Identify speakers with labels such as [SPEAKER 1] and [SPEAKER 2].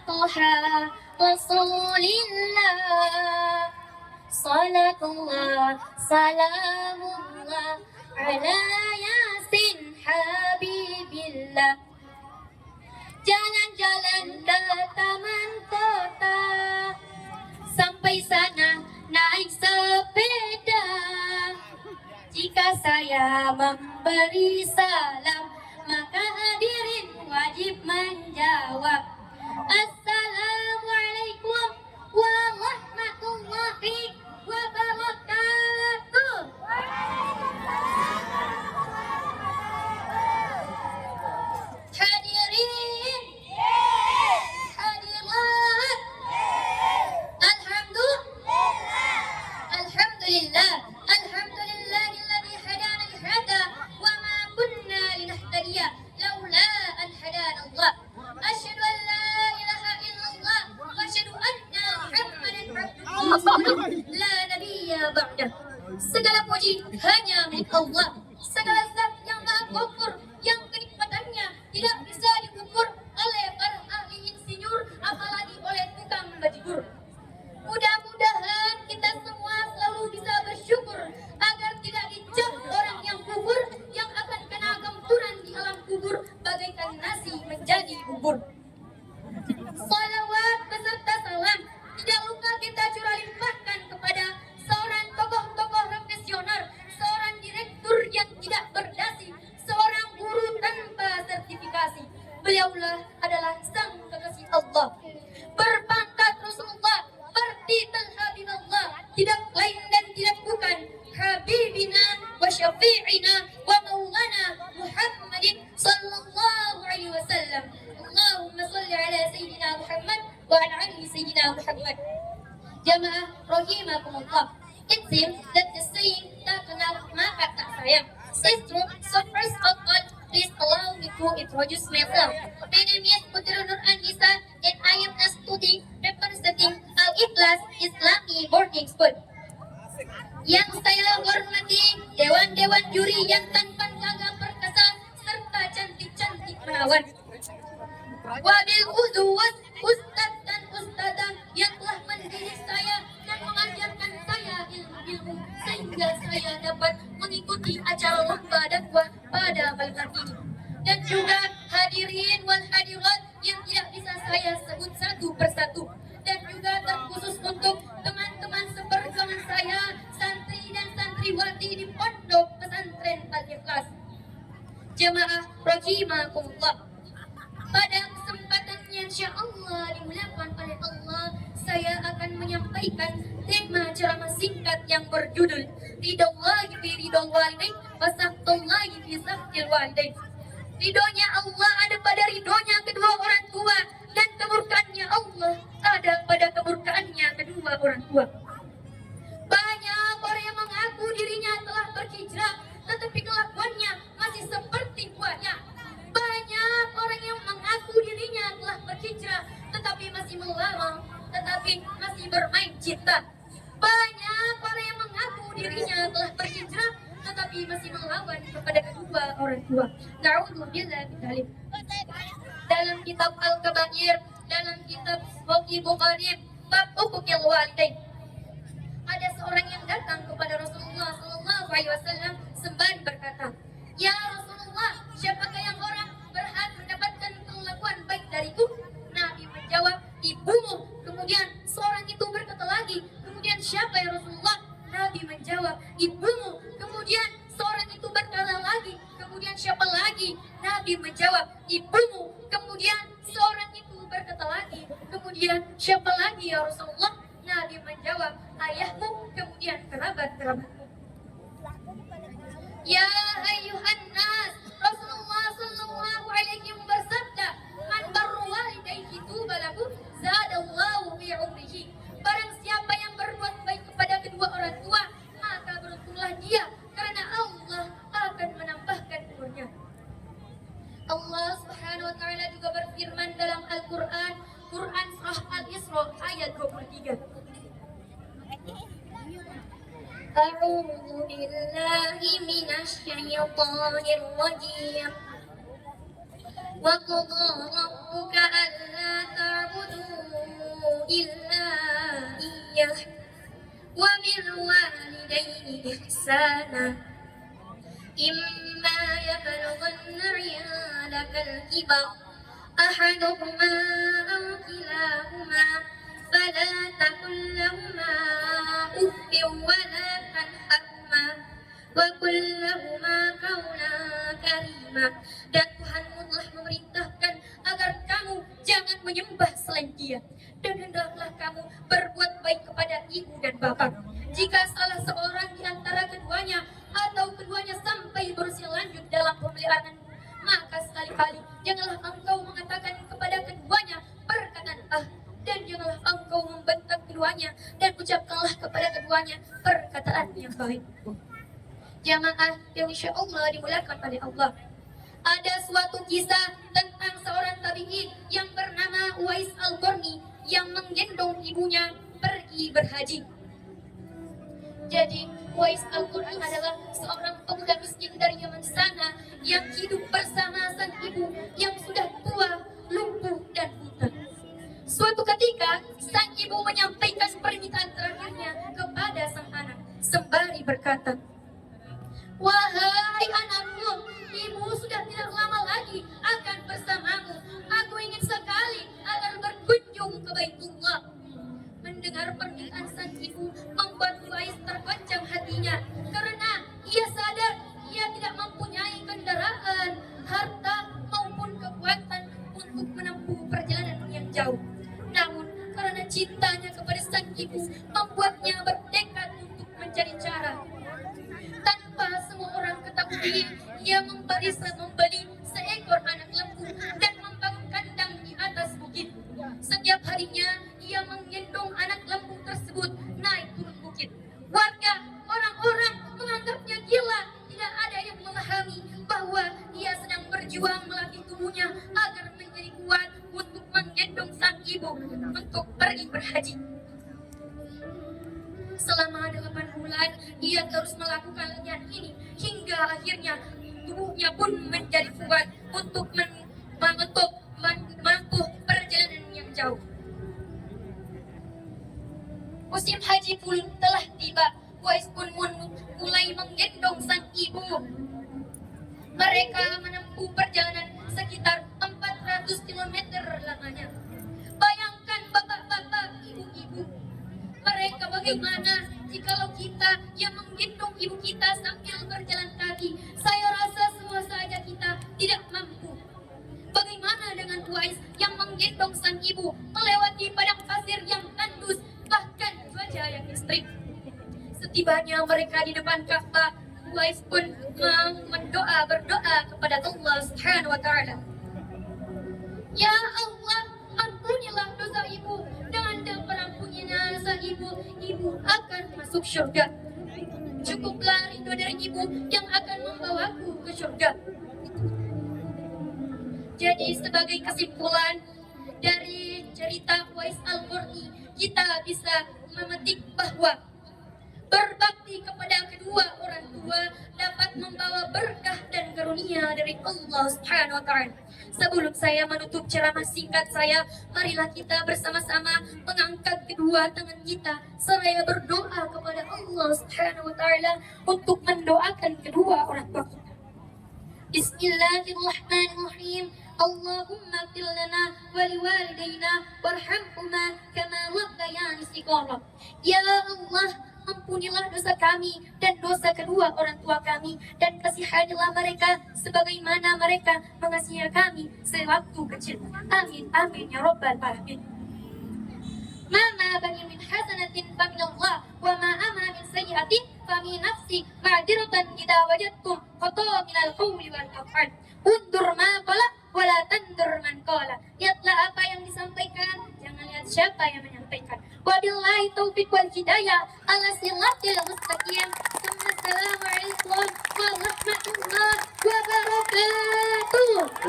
[SPEAKER 1] طه رسول الله صلاة الله سلام الله على ياسين حبيب الله. Jalan-jalan ke taman kota, sampai sana naik sepeda. Jika saya memberi salam, maka hadirin wajib menjawab Assalamualaikum warahmatullahi wabarakatuh. Hadirin, hadirat, alhamdulillah, alhamdulillahilladzi hadana li hada wa ma kunna linahtadiya laula an hadana Allah. Asyhadu an la ilaha illallah wa asyhadu anna Muhammadan abduhu wa rasuluh la nabiyya ba'dah. Segala puji hanya milik Allah, segala zat yang maha kufur, yang kenikmatannya tidak bisa diukur oleh para ahli insinyur, apalagi oleh tukang bajigur. Mudah-mudahan kita semua selalu bisa bersyukur agar tidak dicap orang yang kufur, yang akan kena gempuran di alam kubur bagaikan nasi menjadi bubur. Salawat beserta salam tidak lupa kita curah limpahkan kepada seorang tokoh-tokoh profesional, seorang direktur yang tidak berdasi, seorang guru tanpa sertifikasi. Beliaulah adalah sang kekasih Allah, berpangkat Rasulullah, bertitel Habibullah, tidak lain dan tidak bukan Habibina wa Syafi'ina wa Maulana Muhammadin sallallahu alaihi wasallam. Allahumma salli ala Sayyidina Muhammad wa ala ali Sayyidina Muhammad. Jamaah rahimakumullah. It seems that the saying tak kenal maka tak sayang is true. So first of all, please allow me to introduce myself. My name is Putri Nur Anissa and I am a student representing Al-Ikhlas Islami Boarding School. Yang saya hormati dewan-dewan juri yang tanpa gagah perkasa serta cantik-cantik menawan. Wabil khusus ustaz dan ustazah yang telah mendidik saya dan mengajarkan saya ilmu-ilmu sehingga saya dapat mengikuti acara lomba dakwah pada malam ini. Dan juga hadirin wal hadirat yang tidak bisa saya sebut satu persatu. Dan juga terkhusus untuk teman-teman seperjuangan saya, santri dan santriwati di Pondok Pesantren Al-Ikhlas. Jemaah rahimakumullah. Pada kesempatan yang insyaallah dimuliakan oleh Allah, saya akan menyampaikan tema ceramah singkat yang berjudul Ridallahi fi ridal walidain wa sakhtullahi fi sakhtil walidain. Ridhonya Allah ada pada ridhonya kedua orang tua, dan kemurkaannya Allah ada pada kemurkaannya kedua orang tua. Banyak orang yang mengaku dirinya telah berhijrah, tetapi kelakuannya masih seperti buaya. Banyak orang yang mengaku dirinya telah berhijrah, tetapi masih melalang, tetapi masih bermain cinta. Banyak orang yang mengaku dirinya telah berhijrah, tetapi masih melawan kepada kedua orang tua. Na'udzubillah min dzalik. Dalam kitab Al-Kabair, dalam kitab Sahih Bukhari, bab uquqil walidain, ada seorang yang datang kepada Rasulullah sallallahu alaihi wasallam sembari berkata, "Ya Rasulullah, siapakah yang orang berhak mendapatkan perlakuan baik dariku?" Nabi menjawab, "Ibumu." Kemudian seorang itu berkata lagi, "Kemudian siapa ya Rasulullah?" Nabi menjawab, "Ibumu." Kemudian seorang itu berkata lagi, "Kemudian siapa lagi?" Nabi menjawab, "Ibumu." Kemudian seorang itu berkata lagi, "Kemudian siapa lagi ya Rasulullah?" Nabi menjawab, "Ayahmu." Kemudian kerabat-kerabatmu. Ya ayyuhan nas, Rasulullah sallallahu alaihi wasallam bersabda, "Man barru walidayhi tubalahu zadallahu fi umrihi." Barang siapa yang berbuat baik kepada kedua orang tua, maka beruntunglah dia, karena Allah akan menambahkan umurnya. Allah Subhanahu wa taala juga berfirman dalam Al-Qur'an, Quran surah Al-Isra ayat 23. A'udzu billahi minasy syaithanir rajim. Wa qadha rabbuka alla ta'budu إحسانا إما يبلغن عندك الكبر أحدهما أو كلاهما فلا تقل لهما أف ولا تنهرهما وقل لهما قولا كريما. Dan Tuhanmu telah memerintahkan agar kamu jangan menyembah selain Dia, dan hendaklah kamu berbuat baik kepada ibu dan bapak. Jika salah seorang di antara keduanya atau keduanya sampai berusia lanjut dalam pemeliharaan, maka sekali-kali janganlah engkau mengatakan kepada keduanya perkataan dan janganlah engkau membentak keduanya, dan ucapkanlah kepada keduanya perkataan yang baik. Jamaah yang insya Allah dimuliakan oleh Allah. Ada suatu kisah tentang seorang tabi'in yang bernama Uwais Al-Qarni yang menggendong ibunya pergi berhaji. Jadi Uwais Al-Qarni adalah seorang pemuda miskin dari Yaman sana yang hidup bersama sang ibu yang sudah tua, lumpuh dan buta. Suatu ketika sang ibu menyampaikan permintaan terakhirnya kepada sang anak sembari berkata, "Wahai anakku, ibu sudah tidak lama lagi akan bersamamu. Aku ingin sekali agar berkunjung ke Baitullah." Mendengar permintaan sang ibu membuat Uwais tergoncang hatinya, karena ia sadar ia tidak mempunyai kendaraan, harta maupun kekuatan untuk menempuh perjalanan yang jauh. Namun karena cintanya kepada sang ibu membuatnya bertekad untuk mencari cara. Tanpa semua orang ketahui, ia membeli seekor anak lembu dan membangun kandang di atas bukit. Setiap harinya ia menggendong anak lembu tersebut naik turun bukit. Warga, orang-orang menganggapnya gila. Tidak ada yang memahami bahwa ia sedang berjuang melatih tubuhnya agar menjadi kuat untuk menggendong sang ibu untuk pergi berhaji. Selama 8 bulan ia terus melakukan latihan ini hingga akhirnya tubuhnya pun menjadi kuat untuk menempuh perjalanan yang jauh. Musim haji pun telah tiba. Uwais pun mulai menggendong sang ibu. Mereka menempuh perjalanan sekitar 400 km lamanya. Bayangkan bapak-bapak, ibu-ibu, mereka bagaimana jikalau kita yang menggendong ibu kita sambil berjalan kaki? Saya rasa semua saja kita tidak mampu. Bagaimana dengan Uwais yang menggendong sang ibu melewati padang pasir yang tandus, bahkan cuaca yang ekstrim? Setibanya mereka di depan Ka'bah, Uwais pun berdoa kepada Allah Subhanahu wa Ta'ala. Ya Allah, ampunilah dosa ibu. Dengan pengampunian dosa ibu akan masuk surga. Cukuplah rindu dari ibu yang akan membawaku ke surga. Jadi sebagai kesimpulan dari cerita Uwais Al-Qarni, kita bisa memetik bahwa berbakti kepada kedua orang tua dapat membawa berkah dan karunia dari Allah Subhanahu wa Ta'ala. Sebelum saya menutup ceramah singkat saya, marilah kita bersama-sama mengangkat kedua tangan kita seraya berdoa kepada Allah Subhanahu wa Ta'ala untuk mendoakan kedua orang tua kita. Bismillahirrahmanirrahim. Allahumma ighfir lana wa liwalidayna warhamhuma kama rabbayani shighara. Ya Allah, ampunilah dosa kami dan dosa kedua orang tua kami, dan kasihanilah mereka sebagaimana mereka mengasihi kami sewaktu kecil. Amin amin ya rabbal alamin. Ma bani min hasanatin fa min Allah wa ma ama min sayyi'atin fa min nafsi ma'diratan idza wajadtum khata min al-qawli wal af'al. Undur ma qala wa la tandur man qala. Lihatlah apa yang disampaikan, jangan lihat siapa yang menyampaikan. Wabillahi taufiq wal hidayah ala siratil mustaqim. Assalamualaikum warahmatullahi wabarakatuh.